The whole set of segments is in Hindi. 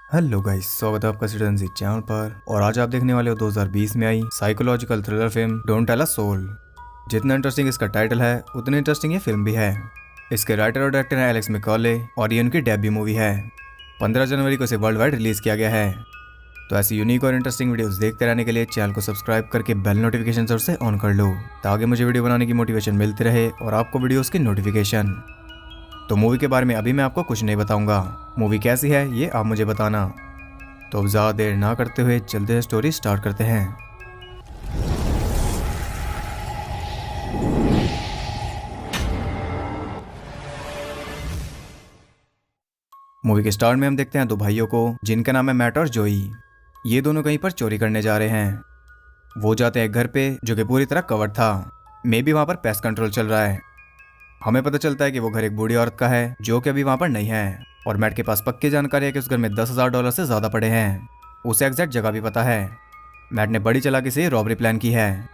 हेलो गाइस, स्वागत है आपका सिटीजन जी चैनल पर। और आज आप देखने वाले हो 2020 में आई psychological thriller film Don't Tell a Soul. जितना इंटरेस्टिंग इसका टाइटल है उतनी इंटरेस्टिंग ये फिल्म भी है। इसके राइटर और डायरेक्टर हैं एलेक्स मैकॉले और ये उनकी डेब्यू मूवी है। 15 जनवरी को इसे वर्ल्ड वाइड रिलीज किया गया है। तो ऐसी यूनिक और इंटरेस्टिंग वीडियोस देखते रहने के लिए चैनल को सब्सक्राइब करके बेल नोटिफिकेशन जरूर से ऑन कर लो, ताकि मुझे वीडियो बनाने की मोटिवेशन मिलती रहे और आपको वीडियोस की नोटिफिकेशन। तो मूवी के बारे में अभी मैं आपको कुछ नहीं बताऊंगा, मूवी कैसी है ये आप मुझे बताना। तो अब ज़्यादा देर ना करते हुए चलते हैं, स्टोरी स्टार्ट करते हैं। मूवी के स्टार्ट में हम देखते हैं दो भाइयों को जिनका नाम है मैट और जोई। ये दोनों कहीं पर चोरी करने जा रहे हैं। वो जाते हैं एक घर पे जो कि पूरी तरह कवर्ड था। मे भी वहाँ पर पेस्ट कंट्रोल चल रहा है। हमें पता चलता है कि वो घर एक बूढ़ी औरत का है जो कि अभी वहाँ पर नहीं है। और मैट के पास पक्की जानकारी है कि उस घर में $10,000 से ज़्यादा पड़े हैं। उसे एग्जैक्ट जगह भी पता है। मैट ने बड़ी चालाकी से रॉबरी प्लान की है।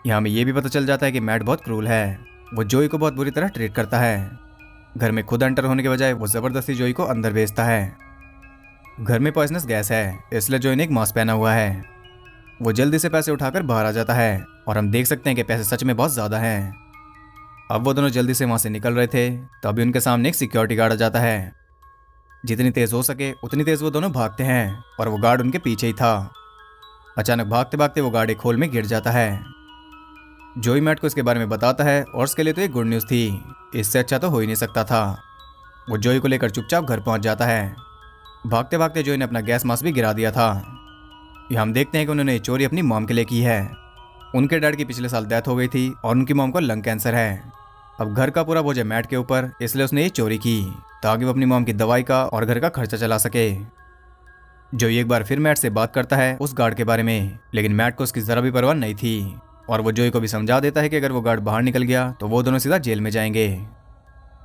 यहाँ में ये भी पता चल जाता है कि मैट बहुत क्रूल है। वो जोई को बहुत बुरी तरह ट्रीट करता है। घर में खुद एंटर होने के बजाय वो जबरदस्ती जोई को अंदर भेजता है। घर में पॉइजनस गैस है, इसलिए जोई ने एक मास्क पहना हुआ है। वो जल्दी से पैसे उठाकर बाहर आ जाता है और हम देख सकते हैं कि पैसे सच में बहुत ज्यादा हैं। अब वो दोनों जल्दी से वहां से निकल रहे थे, तभी उनके सामने एक सिक्योरिटी गार्ड आ जाता है। जितनी तेज हो सके उतनी तेज वो दोनों भागते हैं और वो गार्ड उनके पीछे ही था। अचानक भागते भागते वो गार्ड एक खोल में गिर जाता है। जोई मैट को इसके बारे में बताता है और उसके लिए तो एक गुड न्यूज़ थी, इससे अच्छा तो हो ही नहीं सकता था। वो जोई को लेकर चुपचाप घर पहुंच जाता है। भागते भागते जोई ने अपना गैस मास्क भी गिरा दिया था। ये हम देखते हैं कि उन्होंने ये चोरी अपनी मॉम के लिए की है। उनके डैड की पिछले साल डेथ हो गई थी और उनकी मॉम को लंग कैंसर है। अब घर का पूरा बोझ है मैट के ऊपर, इसलिए उसने ये चोरी की ताकि वो अपनी मॉम की दवाई का और घर का खर्चा चला सके। जो एक बार फिर मैट से बात करता है उस गार्ड के बारे में, लेकिन मैट को उसकी जरा भी परवाह नहीं थी। और वो जोई को भी समझा देता है कि अगर वो गार्ड बाहर निकल गया तो वो दोनों सीधा जेल में जाएंगे।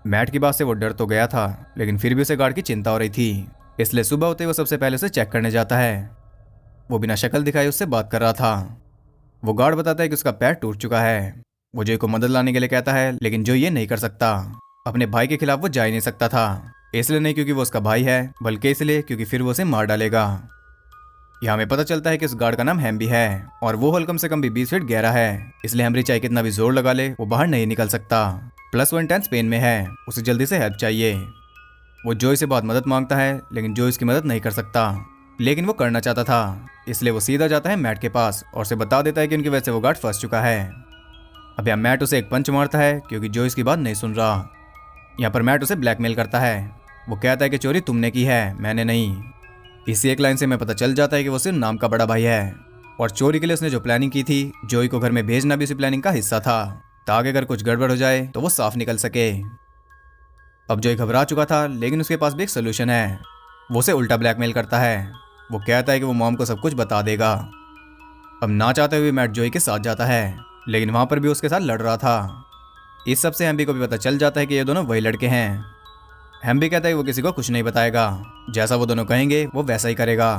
मैट की बात से वो डर तो गया था, लेकिन फिर भी उसे गार्ड की चिंता हो रही थी। इसलिए सुबह होते ही वो सबसे पहले उसे चेक करने जाता है। वो बिना शक्ल दिखाए उससे बात कर रहा था। वो गार्ड बताता है कि उसका पैर टूट चुका है। वो जोई को मदद लाने के लिए कहता है, लेकिन जोई ये नहीं कर सकता। अपने भाई के खिलाफ वो जा ही नहीं सकता था, इसलिए नहीं क्योंकि वो उसका भाई है, बल्कि इसलिए क्योंकि फिर वो उसे मार डालेगा। यहाँ हमें पता चलता है कि उस गार्ड का नाम हैम्बी है और वो होल कम से कम भी 20 फीट गहरा है, इसलिए हेनरी चाहे कितना भी जोर लगा ले वो बाहर नहीं निकल सकता। प्लस वो इंटेंस पेन में है, उसे जल्दी से हेल्प चाहिए। वो जोई से बहुत मदद मांगता है, लेकिन जोई उसकी मदद नहीं कर सकता, लेकिन वो करना चाहता था। इसलिए वो सीधा जाता है मैट के पास और उसे बता देता है कि उनकी वजह से वो गार्ड फंस चुका है। अब यहाँ मैट उसे एक पंच मारता है क्योंकि जोई इसकी बात नहीं सुन रहा। यहाँ पर मैट उसे ब्लैकमेल करता है। वो कहता है कि चोरी तुमने की है, मैंने नहीं। इसी एक लाइन से हमें पता चल जाता है कि वो सिर्फ नाम का बड़ा भाई है और चोरी के लिए उसने जो प्लानिंग की थी, जोई को घर में भेजना भी उसी प्लानिंग का हिस्सा था, ताकि अगर कुछ गड़बड़ हो जाए तो वो साफ निकल सके। अब जोई घबरा चुका था, लेकिन उसके पास भी एक सोल्यूशन है। वो उसे उल्टा ब्लैकमेल करता है। वो कहता है कि वो मॉम को सब कुछ बता देगा। अब ना चाहते हुए मैट जोई के साथ जाता है, लेकिन वहां पर भी उसके साथ लड़ रहा था। इस सब से हैम्बी को भी पता चल जाता है कि ये दोनों वही लड़के हैं। हैम्बी कहता है कि वो किसी को कुछ नहीं बताएगा, जैसा वो दोनों कहेंगे वो वैसा ही करेगा।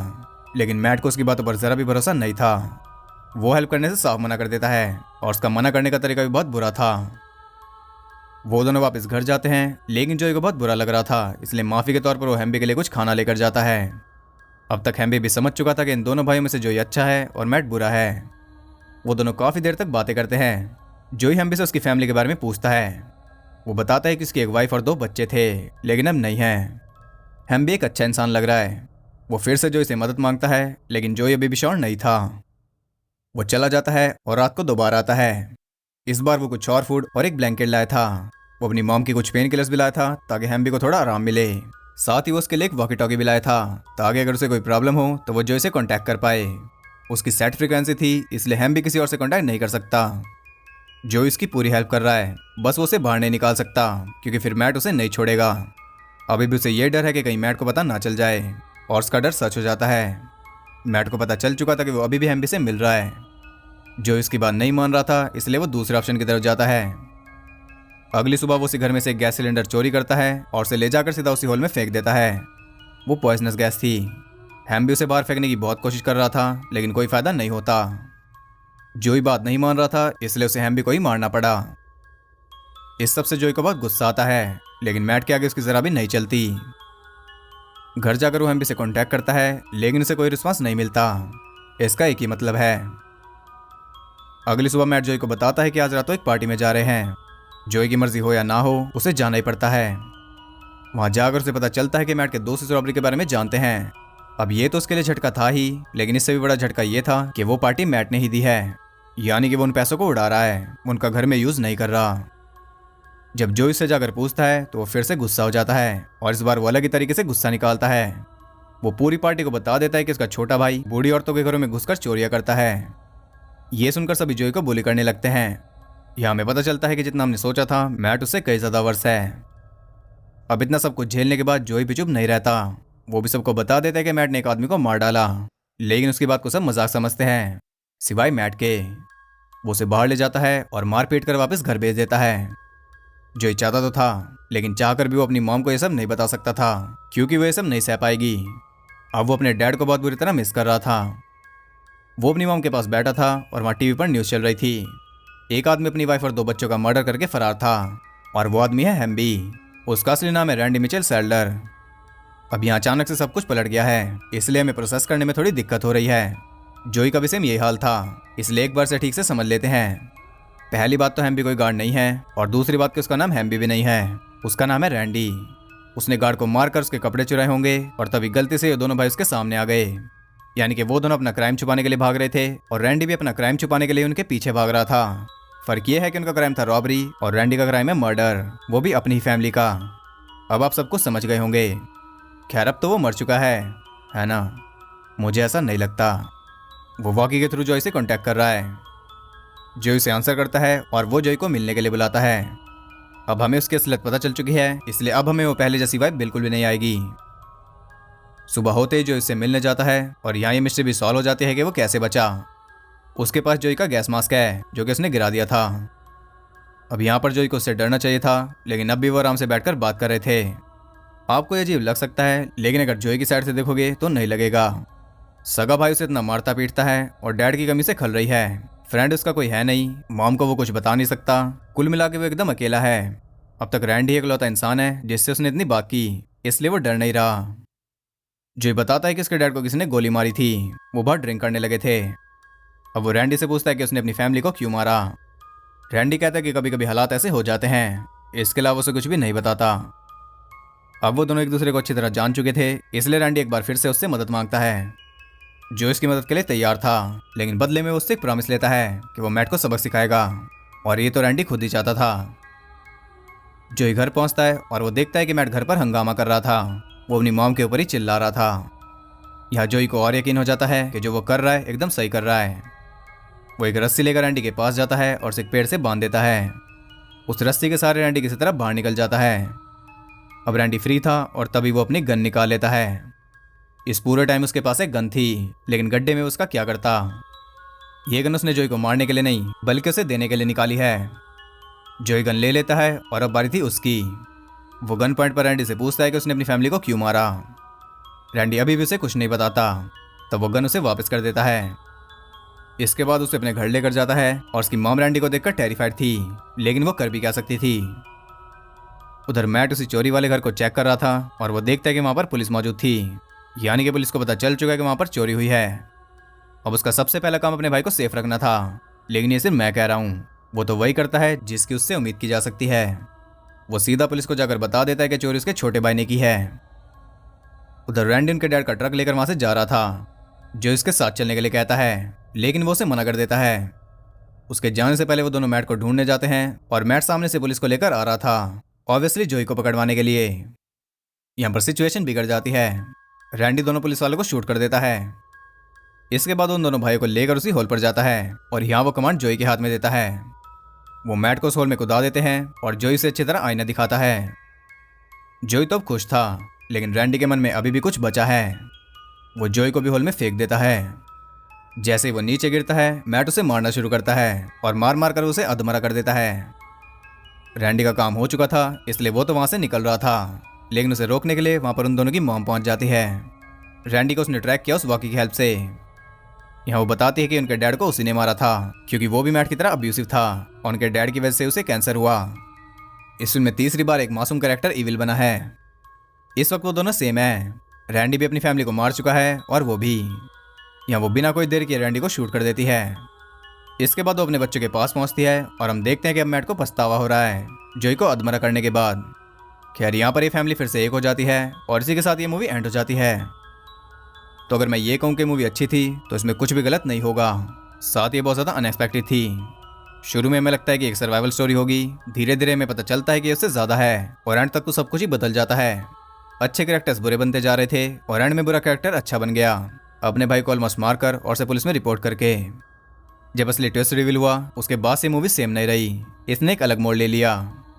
लेकिन मैट को उसकी बातों पर जरा भी भरोसा नहीं था। वो हेल्प करने से साफ मना कर देता है और उसका मना करने का तरीका भी बहुत बुरा था। वो दोनों वापस घर जाते हैं, लेकिन जोई को बहुत बुरा लग रहा था, इसलिए माफी के तौर पर वो हैम्बी के लिए कुछ खाना लेकर जाता है। अब तक हैम्बी भी समझ चुका था कि इन दोनों भाइयों में से जोई अच्छा है और मैट बुरा है। वो दोनों काफी देर तक बातें करते हैं। जोई हैम्बी से उसकी फैमिली के बारे में पूछता है। वो बताता है कि उसकी एक वाइफ और 2 बच्चे थे, लेकिन अब नहीं है। हैम्बी एक अच्छा इंसान लग रहा है। वो फिर से जोई से मदद मांगता है, लेकिन जोई अभी भी श्योर नहीं था। वो चला जाता है और रात को दोबारा आता है। इस बार वो कुछ और फूड और एक ब्लैंकेट लाया था। वो अपनी मॉम की कुछ पेन किलर्स भी लाया था ताकि हैम्बी को थोड़ा आराम मिले। साथ ही वो उसके लिए एक वॉकी टॉकी भी लाया था ताकि अगर उसे कोई प्रॉब्लम हो तो वो जोई से कॉन्टैक्ट कर पाए। उसकी सेट फ्रीक्वेंसी थी, इसलिए हैम्बी किसी और से कॉन्टैक्ट नहीं कर सकता। जोई इसकी पूरी हेल्प कर रहा है, बस वो उसे बाहर नहीं निकाल सकता क्योंकि फिर मैट उसे नहीं छोड़ेगा। अभी भी उसे ये डर है कि कहीं मैट को पता ना चल जाए, और उसका डर सच हो जाता है। मैट को पता चल चुका था कि वो अभी भी हैम्बी से मिल रहा है। जो इसकी बात नहीं मान रहा था, इसलिए वो दूसरे ऑप्शन की तरफ जाता है। अगली सुबह वो उसी घर में से एक गैस सिलेंडर चोरी करता है और उसे ले जाकर सीधा उसी होल में फेंक देता है। वो पॉइजनस गैस थी। हैम्बी उसे बाहर फेंकने की बहुत कोशिश कर रहा था, लेकिन कोई फायदा नहीं होता। जोई बात नहीं मान रहा था, इसलिए उसे हैम्बी को ही मारना पड़ा। इस सब से जोई को बहुत गुस्सा आता है, लेकिन मैट के आगे उसकी जरा भी नहीं चलती। घर जाकर वो एम्बी से कांटेक्ट करता है, लेकिन उसे कोई रिस्पांस नहीं मिलता। इसका एक ही मतलब है। अगली सुबह मैट जोई को बताता है कि आज रात वो एक पार्टी में जा रहे हैं। जोई की मर्जी हो या ना हो, उसे जाना ही पड़ता है। वहां जाकर उसे पता चलता है कि मैट के दोस्त इस रॉबरी के बारे में जानते हैं। अब ये तो उसके लिए झटका था ही, लेकिन इससे भी बड़ा झटका ये था कि वो पार्टी मैट ने ही दी है, यानी कि वो उन पैसों को उड़ा रहा है, उनका घर में यूज नहीं कर रहा। जब जोई से जाकर पूछता है तो वो फिर से गुस्सा हो जाता है, और इस बार वो अलग ही तरीके से गुस्सा निकालता है। वो पूरी पार्टी को बता देता है कि उसका छोटा भाई बूढ़ी औरतों के घरों में घुसकर चोरियां करता है। ये सुनकर सभी जोई को बुली करने लगते हैं। यहाँ हमें पता चलता है कि जितना हमने सोचा था, मैट उससे कई ज्यादा वर्ष है। अब इतना सब कुछ झेलने के बाद जोई भी चुप नहीं रहता। वो भी सबको बता देता है कि मैट ने एक आदमी को मार डाला, लेकिन उसकी बात को सब मजाक समझते हैं, सिवाय मैट के। वो उसे बाहर ले जाता है और मार पीट कर वापस घर भेज देता है। जोई चाहता तो था, लेकिन चाहकर भी वो अपनी मॉम को ये सब नहीं बता सकता था, क्योंकि वो ये सब नहीं सह पाएगी। अब वो अपने डैड को बहुत बुरी तरह मिस कर रहा था। वो अपनी मॉम के पास बैठा था और वहाँ टीवी पर न्यूज़ चल रही थी। एक आदमी अपनी वाइफ और 2 बच्चों का मर्डर करके फरार था, और वो आदमी है हेम्बी। उसका असली नाम है रैंडी मिचेल सैल्डर। अब यहाँ अचानक से सब कुछ पलट गया है, इसलिए हमें प्रोसेस करने में थोड़ी दिक्कत हो रही है। जोई का भी सेम यही हाल था, इसलिए एक बार से ठीक से समझ लेते हैं। पहली बात तो हेम्बी कोई गार्ड नहीं है, और दूसरी बात कि उसका नाम हेम्बी भी नहीं है, उसका नाम है रैंडी। उसने गार्ड को मारकर उसके कपड़े चुराए होंगे, और तभी गलती से ये दोनों भाई उसके सामने आ गए। यानी कि वो दोनों अपना क्राइम छुपाने के लिए भाग रहे थे, और रैंडी भी अपना क्राइम छुपाने के लिए उनके पीछे भाग रहा था। फर्क ये है कि उनका क्राइम था रॉबरी, और रैंडी का क्राइम है मर्डर, वो भी अपनी ही फैमिली का। अब आप सब कुछ समझ गए होंगे। खैर अब तो वो मर चुका है ना? मुझे ऐसा नहीं लगता। वो वॉकी के थ्रू जॉय से कांटेक्ट कर रहा है। जॉय से आंसर करता है और वो जॉय को मिलने के लिए बुलाता है। अब हमें उसकी असलियत पता चल चुकी है, इसलिए अब हमें वो पहले जैसी वाइब बिल्कुल भी नहीं आएगी। सुबह होते ही जॉय से मिलने जाता है, और यहाँ ये मिस्ट्री भी सॉल्व हो जाती है कि वो कैसे बचा। उसके पास जॉय का गैस मास्क है, जो कि उसने गिरा दिया था। अब यहाँ पर जॉय को उससे डरना चाहिए था, लेकिन अब भी वो आराम से बैठकर बात कर रहे थे। आपको ये अजीब लग सकता है, लेकिन अगर जॉय की साइड से देखोगे तो नहीं लगेगा। सगा भाई उसे इतना मारता पीटता है, और डैड की कमी से खल रही है। फ्रेंड उसका कोई है नहीं, मॉम को वो कुछ बता नहीं सकता। कुल मिला के वो एकदम अकेला है। अब तक रैंडी इकलौता इंसान है जिससे उसने इतनी बात की, इसलिए वो डर नहीं रहा। जॉय बताता है कि उसके डैड को किसी ने गोली मारी थी, वो बहुत ड्रिंक करने लगे थे। अब वो रैंडी से पूछता है कि उसने अपनी फैमिली को क्यों मारा। रैंडी कहता है कि कभी कभी हालात ऐसे हो जाते हैं, इसके अलावा उसे कुछ भी नहीं बताता। अब वो दोनों एक दूसरे को अच्छी तरह जान चुके थे, इसलिए रैंडी एक बार फिर से उससे मदद मांगता है। जो इसकी मदद के लिए तैयार था, लेकिन बदले में वो उससे एक प्रॉमिस लेता है कि वो मैट को सबक सिखाएगा, और ये तो रैंडी खुद ही चाहता था। जो घर पहुंचता है और वो देखता है कि मैट घर पर हंगामा कर रहा था। वो अपनी मॉम के ऊपर ही चिल्ला रहा था। यहाँ जोई को और यकीन हो जाता है कि जो वो कर रहा है एकदम सही कर रहा है। वो एक रस्सी लेकर रैंडी के पास जाता है और उसे एक पेड़ से बांध देता है। उस रस्सी के सहारे रैंडी किसी तरह बाहर निकल जाता है। अब रैंडी फ्री था, और तभी वो अपनी गन निकाल लेता है। इस पूरे टाइम उसके पास एक गन थी, लेकिन गड्ढे में उसका क्या करता। ये गन उसने जोई को मारने के लिए नहीं, बल्कि उसे देने के लिए निकाली है। जोई गन ले लेता है, और अब बारी थी उसकी। वो गन पॉइंट पर रैंडी से पूछता है कि उसने अपनी फैमिली को क्यों मारा। रैंडी अभी भी उसे कुछ नहीं बताता, तब वो गन उसे वापस कर देता है। इसके बाद उसे अपने घर लेकर जाता है, और उसकी मॉम रैंडी को देखकर टेरिफाइड थी, लेकिन वो कर भी क्या सकती थी। उधर मैट उसी चोरी वाले घर को चेक कर रहा था, और वो देखता है कि वहां पर पुलिस मौजूद थी, यानी कि पुलिस को पता चल चुका है कि वहां पर चोरी हुई है। अब उसका सबसे पहला काम अपने भाई को सेफ रखना था, लेकिन ये सिर्फ मैं कह रहा हूँ, वो तो वही करता है जिसकी उससे उम्मीद की जा सकती है। वो सीधा पुलिस को जाकर बता देता है कि चोरी उसके छोटे भाई ने की है। उधर रैंडी उनके डैड का ट्रक लेकर वहां से जा रहा था, जो इसके साथ चलने के लिए कहता है, लेकिन वो उसे मना कर देता है। उसके जाने से पहले वो दोनों मैट को ढूंढने जाते हैं, और मैट सामने से पुलिस को लेकर आ रहा था, ऑब्वियसली जोई को पकड़वाने के लिए। यहाँ पर सिचुएशन बिगड़ जाती है। रैंडी दोनों पुलिस वालों को शूट कर देता है। इसके बाद उन दोनों भाइयों को लेकर उसी हॉल पर जाता है, और यहाँ वो कमांड जोई के हाथ में देता है। वो मैट को उस हॉल में कुदा देते हैं, और जोई से अच्छी तरह आईना दिखाता है। जोई तो अब खुश था, लेकिन रैंडी के मन में अभी भी कुछ बचा है। वो जोई को भी हॉल में फेंक देता है। जैसे ही वो नीचे गिरता है, मैट उसे मारना शुरू करता है, और मार मार कर उसे अधमरा कर देता है। रैंडी का काम हो चुका था, इसलिए वो तो वहां से निकल रहा था, लेकिन उसे रोकने के लिए वहां पर उन दोनों की मॉम पहुंच जाती है। रैंडी को उसने ट्रैक किया उस वॉकी की हेल्प से। यहाँ वो बताती है कि उनके डैड को उसी ने मारा था, क्योंकि वो भी मैट की तरह अब्यूसिव था, और उनके डैड की वजह से उसे कैंसर हुआ। इस फिल्म में तीसरी बार एक मासूम कैरेक्टर इविल बना है। इस वक्त वो दोनों सेम है। रैंडी भी अपनी फैमिली को मार चुका है और वो भी। यहाँ वो बिना कोई देर किए रैंडी को शूट कर देती है। इसके बाद वो अपने बच्चों के पास पहुंचती है और हम देखते हैं कि अब मैट को पछतावा हो रहा है जोई को अधमरा करने के बाद। खैर यहाँ पर ये फैमिली फिर से एक हो जाती है और इसी के साथ ये मूवी एंड हो जाती है। तो अगर मैं ये कहूँ कि मूवी अच्छी थी तो इसमें कुछ भी गलत नहीं होगा। साथ ये बहुत ज़्यादा अनएक्सपेक्टेड थी। शुरू में हमें लगता है कि एक सर्वाइवल स्टोरी होगी, धीरे धीरे हमें पता चलता है कि उससे ज़्यादा है और एंड तक तो सब कुछ ही बदल जाता है। अच्छे कैरेक्टर्स बुरे बनते जा रहे थे और एंड में बुरा कैरेक्टर अच्छा बन गया, अपने भाई को ऑलमोस्ट मारकर और से पुलिस में रिपोर्ट करके। जब असली ट्विस्ट रिवील हुआ उसके बाद से मूवी सेम नहीं रही। इसने एक अलग मोड़ ले लिया,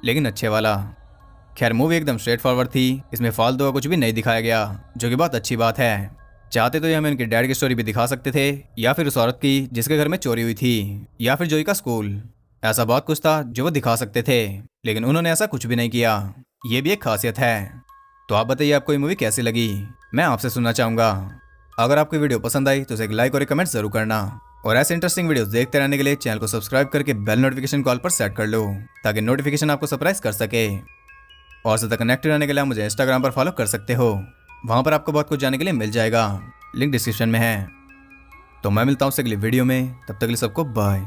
लेकिन अच्छे वाला। खैर मूवी एकदम स्ट्रेट फॉरवर्ड थी, इसमें फालतू का कुछ भी नहीं दिखाया गया, जो कि बहुत अच्छी बात है। चाहते तो ये हमें उनके डैड की स्टोरी भी दिखा सकते थे, या फिर उस औरत की जिसके घर में चोरी हुई थी, या फिर जोई का स्कूल। ऐसा बहुत कुछ था जो वो दिखा सकते थे, लेकिन उन्होंने ऐसा कुछ भी नहीं किया। ये भी एक खासियत है। तो आप बताइए आपको ये मूवी कैसी लगी, मैं आपसे सुनना चाहूँगा। अगर आपको वीडियो पसंद आई तो एक लाइक और एक कमेंट जरूर करना, और ऐसे इंटरेस्टिंग वीडियोस देखते रहने के लिए चैनल को सब्सक्राइब करके बेल नोटिफिकेशन कॉल पर सेट कर लो, ताकि नोटिफिकेशन आपको सरप्राइज कर सके। और ज़्यादा कनेक्टेड रहने के लिए आप मुझे इंस्टाग्राम पर फॉलो कर सकते हो, वहाँ पर आपको बहुत कुछ जानने के लिए मिल जाएगा, लिंक डिस्क्रिप्शन में है। तो मैं मिलता हूँ उससे अगली वीडियो में, तब तक के लिए सबको बाय।